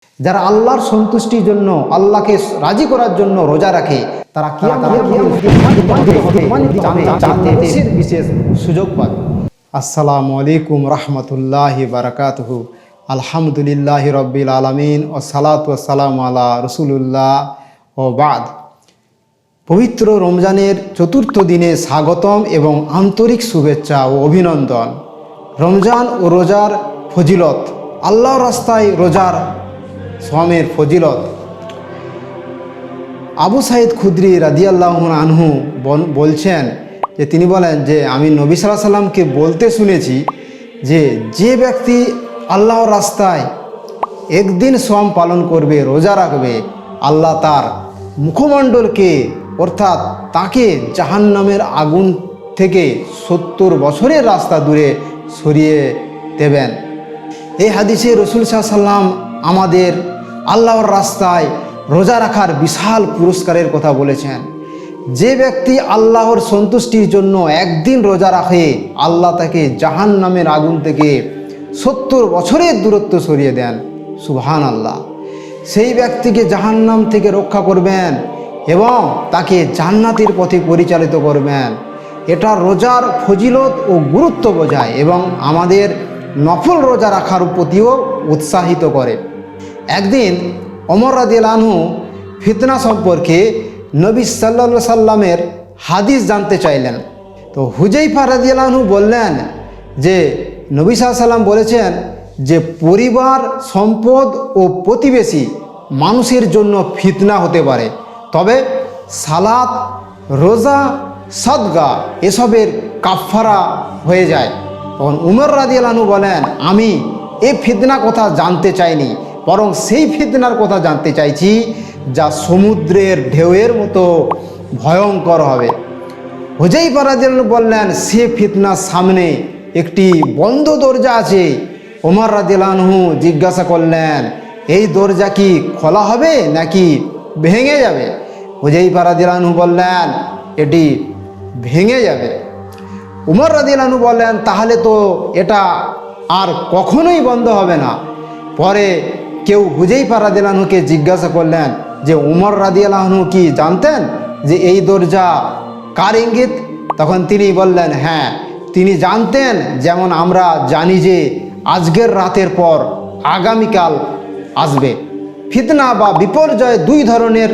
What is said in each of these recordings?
যারা আল্লাহর সন্তুষ্টির জন্য, আল্লাহকে রাজি করার জন্য রোজা রাখে, তারা বিশেষ সুযোগ পাবে। আসসালামু আলাইকুম রহমতুল্লাহি বারাকাতুহু। আলহামদুলিল্লাহি রব্বিল আলামিন ও সালাতু ওয়াসসালামু আলা রাসূলিল্লাহ ও বাদ। পবিত্র রমজানের চতুর্থ দিনে স্বাগতম এবং আন্তরিক শুভেচ্ছা ও অভিনন্দন। রমজান ও রোজার ফজিলত, আল্লাহর রাস্তায় রোজার সওয়ামের ফজিলত। আবু সাঈদ খুদরি রাদিয়াল্লাহু আনহু বলছেন যে তিনি বলেন যে আমি নবী সাল্লাল্লাহু আলাইহি সাল্লামকে বলতে শুনেছি যে ব্যক্তি আল্লাহর রাস্তায় একদিন সওয়াম পালন করবে, রোজা রাখবে, আল্লাহ তার মুখমণ্ডলকে অর্থাৎ তাকে জাহান্নামের আগুন থেকে 70 বছরের রাস্তা দূরে সরিয়ে দেবেন। এই হাদিসে রাসূল সাল্লাল্লাহু আলাইহি সাল্লাম আমাদের আল্লাহর রাস্তায় রোজা রাখার বিশাল পুরস্কারের কথা বলেছেন। যে ব্যক্তি আল্লাহর সন্তুষ্টির জন্য একদিন রোজা রাখে, আল্লাহ তাকে জাহান্নামের আগুন থেকে 70 বছরের দূরত্ব সরিয়ে দেন। সুবহানাল্লাহ। সেই ব্যক্তিকে জাহান্নাম থেকে রক্ষা করবেন এবং তাকে জান্নাতের পথে পরিচালিত করবেন। এটা রোজার ফজিলত ও গুরুত্ব বোঝায় এবং আমাদের নফল রোজা রাখার প্রতিও উৎসাহিত করে। একদিন ওমর রাদিয়াল্লাহু আনহু ফিতনা সম্পর্কে নবী সাল্লাল্লাহু আলাইহি সাল্লামের হাদিস জানতে চাইলেন। তো হুযায়ফা রাদিয়াল্লাহু আনহু বললেন যে নবী সাল্লাল্লাহু আলাইহি সাল্লাম বলেছেন যে পরিবার, সম্পদ ও প্রতিবেশী মানুষের জন্য ফিতনা হতে পারে, তবে সালাত, রোজা, সাদকা এসবের কাফফারা হয়ে যায়। তখন উমর রাদিয়াল্লাহু আনহু বলেন আমি এই ফিতনা কথা জানতে চাইনি, বরং সেই ফিতনার কথা জানতে চাইছি যা সমুদ্রের ঢেউয়ের মতো ভয়ঙ্কর হবে। হুযায়ফা রাদিয়াল্লাহু আনহু বললেন সে ফিতনার সামনে একটি বন্ধ দরজা আছে। ওমর রাদিয়াল্লাহু আনহু জিজ্ঞাসা করলেন এই দরজা কি খোলা হবে নাকি ভেঙে যাবে? হুযায়ফা রাদিয়াল্লাহু আনহু বললেন এটি ভেঙে যাবে। উমর রাদিয়াল্লাহু আনহু বললেন তাহলে তো এটা আর কখনোই বন্ধ হবে না। পরে কেউ হুযায়ফা রাদিয়াল্লাহু আনহুকে জিজ্ঞাসা করলেন যে উমর রাদিয়াল্লাহু আনহু কি জানতেন যে এই দরজা কার ইঙ্গিত? তখন তিনি বললেন হ্যাঁ, তিনি জানতেন, যেমন আমরা জানি যে আজকের রাতের পর আগামীকাল আসবে। ফিতনা বা বিপর্যয় দুই ধরনের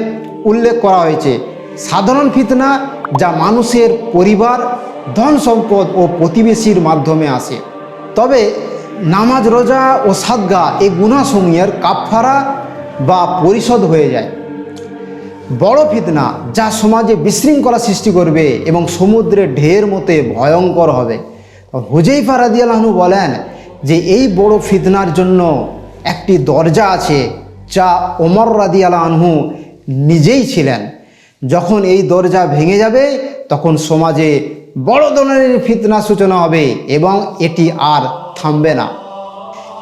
উল্লেখ করা হয়েছে। সাধারণ ফিতনা যা মানুষের পরিবার, ধন সম্পদ ও প্রতিবেশীর মাধ্যমে আসে, তবে নামাজ, রোজা ও সাদকা এই গুনাহসমূহের কাফফারা বা পরিশোধ হয়ে যায়। বড় ফিতনা যা সমাজে বিশৃঙ্খলা সৃষ্টি করবে এবং সমুদ্রের ঢেউয়ের মতো ভয়ঙ্কর হবে। হুযায়ফা রাদিয়াল্লাহু আনহু বলেন যে এই বড় ফিতনার জন্য একটি দরজা আছে যা ওমর রাদিয়াল্লাহু আনহু নিজেই ছিলেন। যখন এই দরজা ভেঙে যাবে তখন সমাজে বড় ধরনের ফিতনা সূচনা হবে এবং এটি আর থামবে না।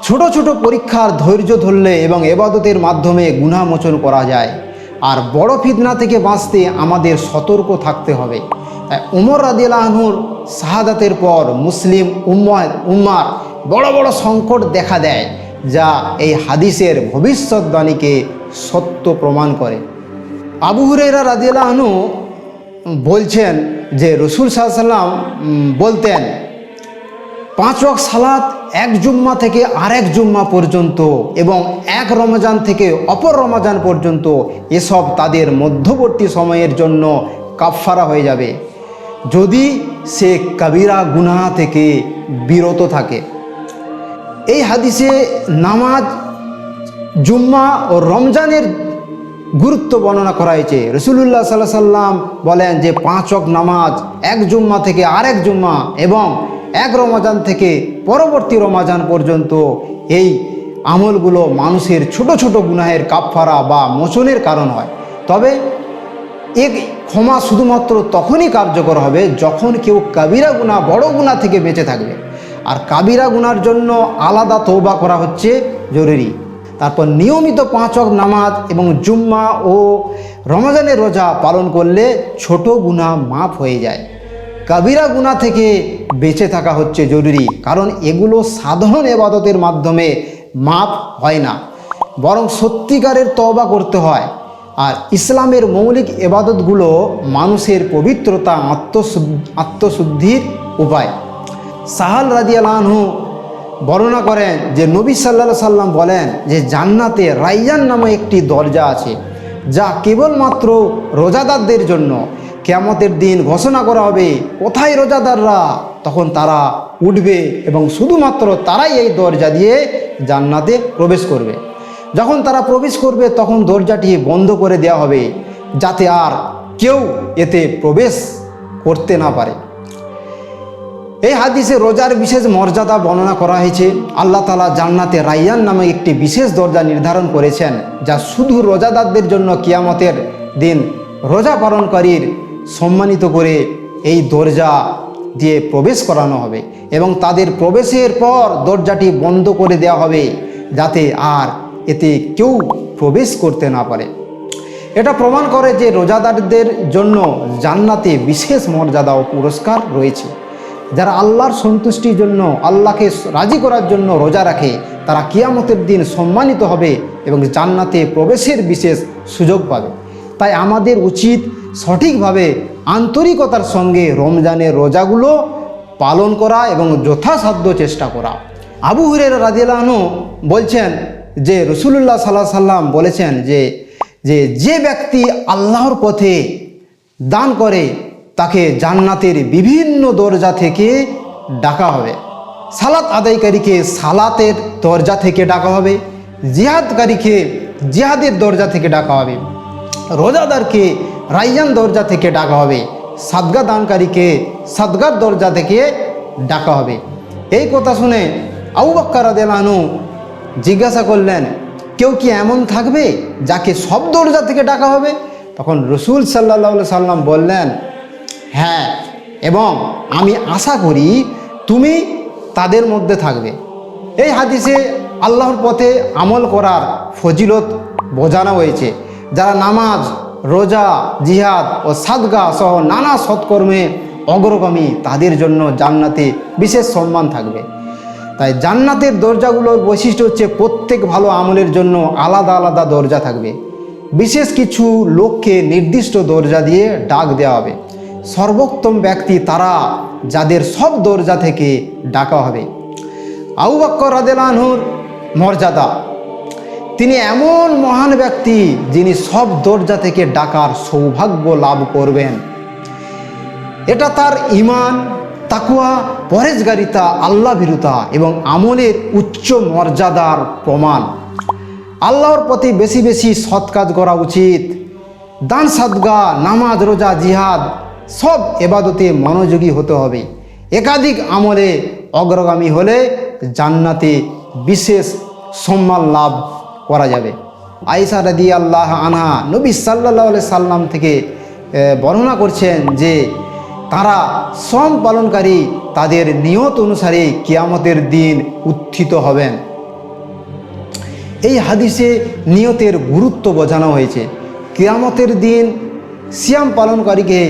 ছোট ছোট পরীক্ষার ধৈর্য ধরলে এবং ইবাদতের মাধ্যমে গুনাহ মোচন করা যায়। আর বড় ফিতনা থেকে বাঁচতে আমাদের সতর্ক থাকতে হবে। তাই ওমর রাদিয়াল্লাহু আনহুর শাহাদাতের পর মুসলিম উম্মার বড় বড় সংকট দেখা দেয়, যা এই হাদিসের ভবিষ্যৎবাণীকে সত্য প্রমাণ করে। আবু হুরায়রা রাদিয়াল্লাহু আনহু বলছেন যে রাসূল সাল্লাল্লাহু আলাইহি সাল্লাম বলতেন 5 ওয়াক্ত সালাত এক জুম্মা থেকে আরেক জুম্মা পর্যন্ত এবং এক রমজান থেকে অপর রমজান পর্যন্ত এসব তাদের মধ্যবর্তী সময়ের জন্য কাফফারা হয়ে যাবে যদি সে কবিরা গুনাহ থেকে বিরত থাকে। এই হাদিসে নামাজ, জুম্মা ও রমজানের গুরুত্ব বর্ণনা করা হয়েছে। রাসূলুল্লাহ সাল্লাল্লাহু আলাইহি সাল্লাম বলেন যে 5 ওয়াক্ত নামাজ এক জুম্মা থেকে আরেক জুম্মা এবং এক রমজান থেকে পরবর্তী রমজান পর্যন্ত এই আমলগুলো মানুষের ছোট ছোট গুনাহের কাফফারা বা মোচনের কারণ হয়। তবে এক ক্ষমা শুধুমাত্র তখনই কার্যকর হবে যখন কেউ কবিরা গুনাহ, বড় গুনাহ থেকে বেঁচে থাকবে। আর কবিরা গুনার জন্য আলাদা তওবা করা হচ্ছে জরুরি। তারপর নিয়মিত 5 ওয়াক্ত নামাজ এবং জুম্মা ও রমজানের রোজা পালন করলে ছোট গুনাহ মাফ হয়ে যায়। কবিরা গুনাহ থেকে বেঁচে থাকা হচ্ছে জরুরি, কারণ এগুলো সাধারণ ইবাদতের মাধ্যমে মাফ হয় না। বরং সত্যিকারের তওবা করতে হয়। আর ইসলামের মৌলিক ইবাদতগুলো মানুষের পবিত্রতা আত্মশুদ্ধির উপায়। সাহাল রাদিয়াল্লাহু আনহু বর্ণনা করেন যে নবী সাল্লাল্লাহু আলাইহি সাল্লাম বলেন যে জান্নাতে রাইয়ান নামে একটি দরজা আছে, যা কেবলমাত্র রোজাদারদের জন্য। কিয়ামতের দিন ঘোষণা করা হবে, কোথায় রোজাদাররা? তখন তারা উঠবে এবং শুধুমাত্র তারাই এই দরজা দিয়ে জান্নাতে প্রবেশ করবে। যখন তারা প্রবেশ করবে তখন দরজাটি বন্ধ করে দেওয়া হবে, যাতে আর কেউ এতে প্রবেশ করতে না পারে। এই হাদিসে রোজার বিশেষ মর্যাদা বর্ণনা করা হয়েছে। আল্লাহ তাআলা জান্নাতে রাইয়ান নামে একটি বিশেষ দরজা নির্ধারণ করেছেন, যা শুধু রোজাদারদের জন্য। কিয়ামতের দিন রোজা পালনকারীর সম্মানিত করে এই দরজা দিয়ে প্রবেশ করানো হবে এবং তাদের প্রবেশের পর দরজাটি বন্ধ করে দেওয়া হবে, যাতে আর এতে কেউ প্রবেশ করতে না পারে। এটা প্রমাণ করে যে রোজাদারদের জন্য জান্নাতে বিশেষ মর্যাদা ও পুরস্কার রয়েছে। যারা আল্লাহর সন্তুষ্টির জন্য, আল্লাহকে রাজি করার জন্য রোজা রাখে, তারা কিয়ামতের দিন সম্মানিত হবে এবং জান্নাতে প্রবেশের বিশেষ সুযোগ পাবে। তাই আমাদের উচিত সঠিকভাবে আন্তরিকতার সঙ্গে রমজানের রোজাগুলো পালন করা এবং যথাসাধ্য চেষ্টা করা। আবু হুরায়রা রাদিয়াল্লাহু আনহু বলছেন যে রাসূলুল্লাহ সাল্লাল্লাহু আলাইহি সাল্লাম বলেছেন যে ব্যক্তি আল্লাহর পথে দান করে তাকে জান্নাতের বিভিন্ন দরজা থেকে ডাকা হবে। সালাত আদায়কারীকে সালাতের দরজা থেকে ডাকা হবে, জিহাদকারীকে জিহাদের দরজা থেকে ডাকা হবে, রোজাদারকে রাইয়ান দরজা থেকে ডাকা হবে, সাদগা দানকারীকে সাদগার দরজা থেকে ডাকা হবে। এই কথা শুনে আবু বকর রাদিয়াল্লাহু আনহু জিজ্ঞাসা করলেন, কেউ কি এমন থাকবে যাকে সব দরজা থেকে ডাকা হবে? তখন রাসূল সাল্লাল্লাহু আলাইহি সাল্লাম বললেন, হ্যাঁ, এবং আমি আশা করি তুমি তাদের মধ্যে থাকবে। এই হাদিসে আল্লাহর পথে আমল করার ফজিলত বোঝানো হয়েছে। যারা নামাজ, রোজা, জিহাদ ও সাদগা সহ নানা সৎকর্মে অগ্রগামী, তাদের জন্য জান্নাতে বিশেষ সম্মান থাকবে। তাই জান্নাতের দরজাগুলোর বৈশিষ্ট্য হচ্ছে প্রত্যেক ভালো আমলের জন্য আলাদা আলাদা দরজা থাকবে। বিশেষ কিছু লোককে নির্দিষ্ট দরজা দিয়ে ডাক দেওয়া হবে। সর্বোত্তম ব্যক্তি তারা যাদের সব দরজা থেকে ডাকা হবে। আবু বকর রাদিয়াল্লাহু আনহুর মর্যাদা। তিনি এমন মহান ব্যক্তি যিনি সব দরজা থেকে ডাকার সৌভাগ্য লাভ করবেন। এটা তার ঈমান, তাকওয়া, পরহেজগারিতা, আল্লাহ ভীরুতা এবং আমলের উচ্চ মর্যাদার প্রমাণ। আল্লাহর প্রতি বেশি বেশি সৎ কাজ করা উচিত। দান, সাদগা, নামাজ, রোজা, জিহাদ সব ইবাদতে মনোযোগী হতে হবে। একাধিক আমলে অগ্রগামী হলে জান্নাতে বিশেষ সম্মান লাভ করা যাবে। আয়েশা রাদিয়াল্লাহু আনহা নবী সাল্লাল্লাহু আলাইহি সাল্লাম থেকে বর্ণনা করছেন যে তারা শ্রম পালনকারী তাদের নিয়ত অনুসারে কিয়ামতের দিন উত্থিত হবেন। এই হাদিসে নিয়তের গুরুত্ব বোঝানো হয়েছে। কিয়ামতের দিন সিয়াম পালনকারীকে,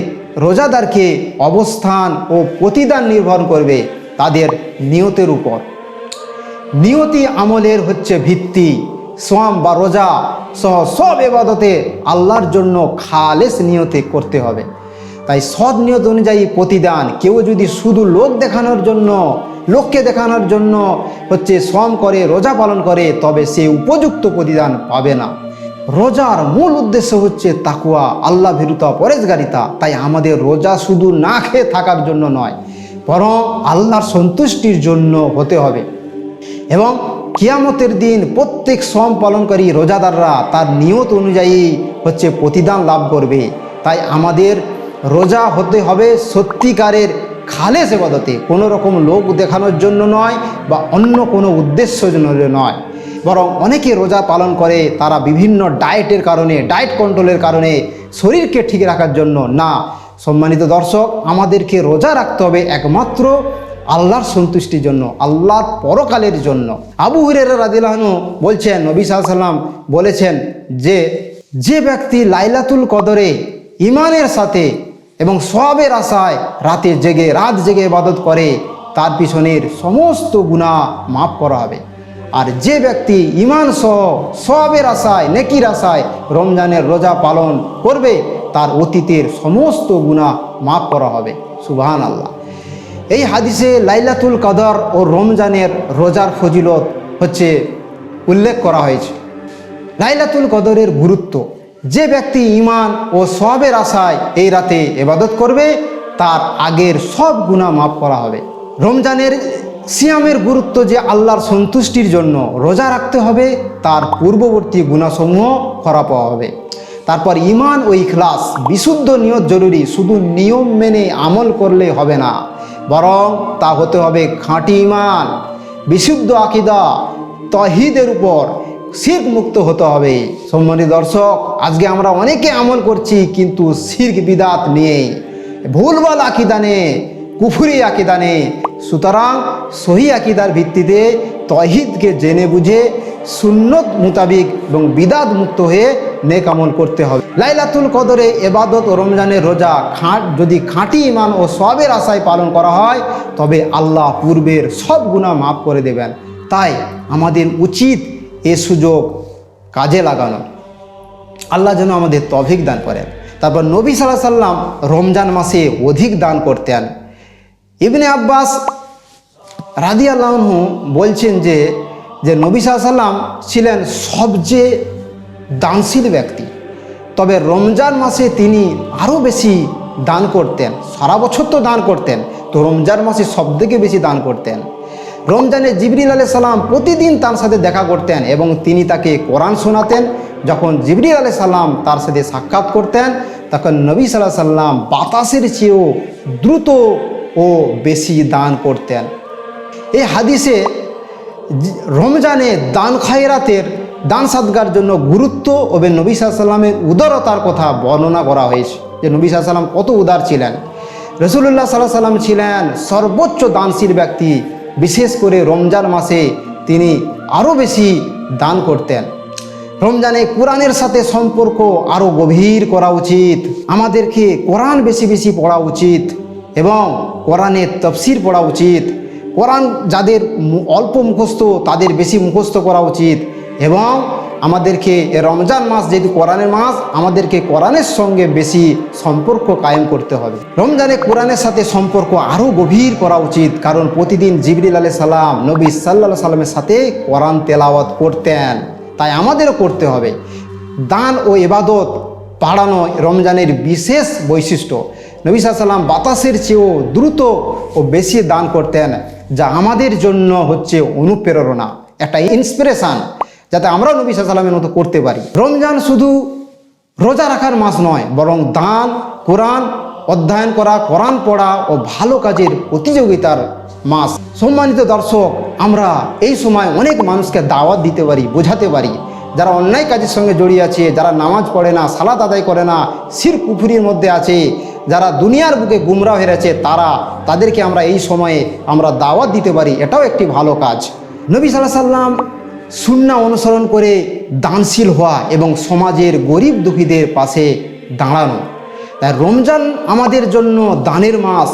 রোজাদারকে অবস্থান ও প্রতিদান নির্ভর করবে তাদের নিয়তের উপর। নিয়তি আমলের হচ্ছে ভিত্তি। সোয়াম বা রোজা সহ সব ইবাদতে আল্লাহর জন্য খালেস নিয়তে করতে হবে। তাই সৎ নিয়ত অনুযায়ী প্রতিদান। কেউ যদি শুধু লোককে দেখানোর জন্য সোয়াম করে, রোজা পালন করে, তবে সে উপযুক্ত প্রতিদান পাবে না। রোজার মূল উদ্দেশ্য হচ্ছে তাকওয়া, আল্লাহ ভীরুতা, পরহেজগারিতা। তাই আমাদের রোজা শুধু না খেয়ে থাকার জন্য নয়, বরং আল্লাহর সন্তুষ্টির জন্য হতে হবে। এবং কিয়ামতের দিন প্রত্যেক শ্রম পালনকারী রোজাদাররা তার নিয়ত অনুযায়ী প্রতিদান লাভ করবে। তাই আমাদের রোজা হতে হবে সত্যিকারের খালেস ইবাদতে, কোনো রকম লোক দেখানোর জন্য নয় বা অন্য কোনো উদ্দেশ্য জন্য নয়। বরং অনেকে রোজা পালন করে তারা বিভিন্ন ডায়েটের কারণে, ডায়েট কন্ট্রোলের কারণে, শরীরকে ঠিক রাখার জন্য না। সম্মানিত দর্শক, আমাদেরকে রোজা রাখতে হবে একমাত্র আল্লাহর সন্তুষ্টির জন্য, আল্লাহর পরকালের জন্য। আবু হুরায়রা রাদিয়াল্লাহু আনহু বলছেন, নবী সাল্লাল্লাহু আলাইহি ওয়াসাল্লাম বলেছেন যে ব্যক্তি লাইলাতুল কদরে ঈমানের সাথে এবং সওয়াবের আশায় রাত জেগে ইবাদত করে, তার পিছনের সমস্ত গুনাহ মাফ করা হবে। আর যে ব্যক্তি ঈমান সহ সওয়াবের আশায় নেকির আশায় রমজানের রোজা পালন করবে তার অতীতের সমস্ত গুনাহ মাফ করা হবে। সুবহানাল্লাহ। এই হাদিসে লাইলাতুল কদর ও রমজানের রোজার ফজিলত হচ্ছে উল্লেখ করা হয়েছে। লাইলাতুল কদরের গুরুত্ব, যে ব্যক্তি ঈমান ও সওয়াবের আশায় এই রাতে ইবাদত করবে তার আগের সব গুনাহ মাফ করা হবে। রমজানের সিয়ামের গুরুত্ব যে আল্লাহর সন্তুষ্টির জন্য রোজা রাখতে হবে, তার পূর্ববর্তী গুনাহসমূহ ক্ষমা পাওয়া হবে। তারপর ঈমান ও ইখলাস, বিশুদ্ধ নিয়ত জরুরি। শুধু নিয়ম মেনে আমল করলে হবে না, বরং তা হতে হবে খাঁটি ঈমান, বিশুদ্ধ আকীদা, তাওহীদের উপর শিরক মুক্ত হতে হবে। সম্মানিত দর্শক, আজকে আমরা অনেকে আমল করছি কিন্তু শিরক বিদআত নিয়ে, ভুলভাল আকীদা নিয়ে, কুফরি আকীদা নিয়ে। সুতরাং সহি আকীদার ভিত্তিতে তাওহীদকে জেনে বুঝে সুন্নত মোতাবিক এবং বিদআত মুক্ত হয়ে নেক আমল করতে হবে। লাইলাতুল কদরে ইবাদত ও রমজানের রোজা যদি খাঁটি ঈমান ও সওয়াবের আশায় পালন করা হয় তবে আল্লাহ পূর্বের সব গুনাহ মাফ করে দেবেন। তাই আমাদের উচিত এ সুযোগ কাজে লাগানো। আল্লাহ যেন আমাদের তৌফিক দান করেন। তারপর নবী সাল্লাল্লাহু আলাইহি সাল্লাম রমজান মাসে অধিক দান করতেন। ইবনে আব্বাস রাদিয়াল্লাহু আনহু বলছেন যে নবী সাল্লাল্লাহু আলাইহি সাল্লাম ছিলেন সবচেয়ে দানশীল ব্যক্তি, তবে রমজান মাসে তিনি আরও বেশি দান করতেন। সারা বছর তো দান করতেন, তো রমজান মাসে সবথেকে বেশি দান করতেন। রমজানে জিবরিল আলাইহিস সালাম প্রতিদিন তার সাথে দেখা করতেন এবং তিনি তাকে কোরআন শোনাতেন। যখন জিবরিল আলাইহিস সালাম তার সাথে সাক্ষাৎ করতেন তখন নবী সাল্লাল্লাহু আলাইহি সাল্লাম বাতাসের চেয়েও দ্রুত ও বেশি দান করতেন। এই হাদিসে রমজানে দান খায়রাতের, দান সাদগার জন্য গুরুত্ব ও নবী সাল্লাল্লাহু আলাইহি সাল্লামের উদারতার কথা বর্ণনা করা হয়েছে, যে নবী সাল্লাল্লাহু আলাইহি সাল্লাম কত উদার ছিলেন। রাসূলুল্লাহ সাল্লাল্লাহু আলাইহি সাল্লাম ছিলেন সর্বোচ্চ দানশীল ব্যক্তি। বিশেষ করে রমজান মাসে তিনি আরও বেশি দান করতেন। রমজানে কোরআনের সাথে সম্পর্ক আরও গভীর করা উচিত। আমাদেরকে কোরআন বেশি বেশি পড়া উচিত এবং কোরআনের তাফসীর পড়া উচিত। কোরআন যাদের অল্প মুখস্থ তাদের বেশি মুখস্থ করা উচিত এবং আমাদেরকে রমজান মাস যেহেতু কোরআনের মাস, আমাদেরকে কোরআনের সঙ্গে বেশি সম্পর্ক কায়েম করতে হবে। রমজানে কোরআনের সাথে সম্পর্ক আরও গভীর করা উচিত, কারণ প্রতিদিন জিবরিল আলাইহিস সালাম নবী সাল্লাল্লাহু আলাইহি সাল্লামের সাথে কোরআন তেলাওয়াত করতেন, তাই আমাদেরও করতে হবে। দান ও ইবাদত বাড়ানো রমজানের বিশেষ বৈশিষ্ট্য। নবী সাল্লাল্লাহু আলাইহি সাল্লাম বাতাসের চেয়েও দ্রুত ও বেশি দান করতেন, যা আমাদের জন্য হচ্ছে অনুপ্রেরণা, একটা ইন্সপিরেশান, যাতে আমরাও নবী সাল্লাল্লাহু আলাইহি সাল্লামের মতো করতে পারি। রমজান শুধু রোজা রাখার মাস নয়, বরং দান, কোরআন অধ্যয়ন করা, কোরআন পড়া ও ভালো কাজের প্রতিযোগিতার মাস। সম্মানিত দর্শক, আমরা এই সময় অনেক মানুষকে দাওয়াত দিতে পারি, বোঝাতে পারি, যারা অন্যায় কাজের সঙ্গে জড়িয়ে আছে, যারা নামাজ পড়ে না, সালাত আদায় করে না, শিরক কুফরির মধ্যে আছে, যারা দুনিয়ার বুকে গুমরাহ হয়ে আছে, তাদেরকে আমরা এই সময়ে আমরা দাওয়াত দিতে পারি। এটাও একটি ভালো কাজ। নবী সাল্লাল্লাহু আলাইহি সাল্লাম সুন্নাহ অনুসরণ করে দানশীল হওয়া এবং সমাজের গরিব দুঃখীদের পাশে দাঁড়ানো। তাই রমজান আমাদের জন্য দানের মাস,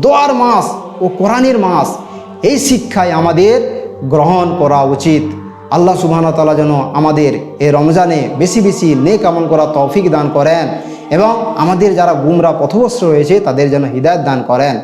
দোয়ার মাস ও কোরআনের মাস। এই শিক্ষায় আমাদের গ্রহণ করা উচিত। আল্লাহ সুবহানাহু ওয়া তাআলা যেন আমাদের এই রমজানে বেশি বেশি নেক আমল করা তৌফিক দান করেন এবং আমাদের যারা গুমরা পথভ্রষ্ট হয়েছে তাদের যেন হিদায়াত দান করেন।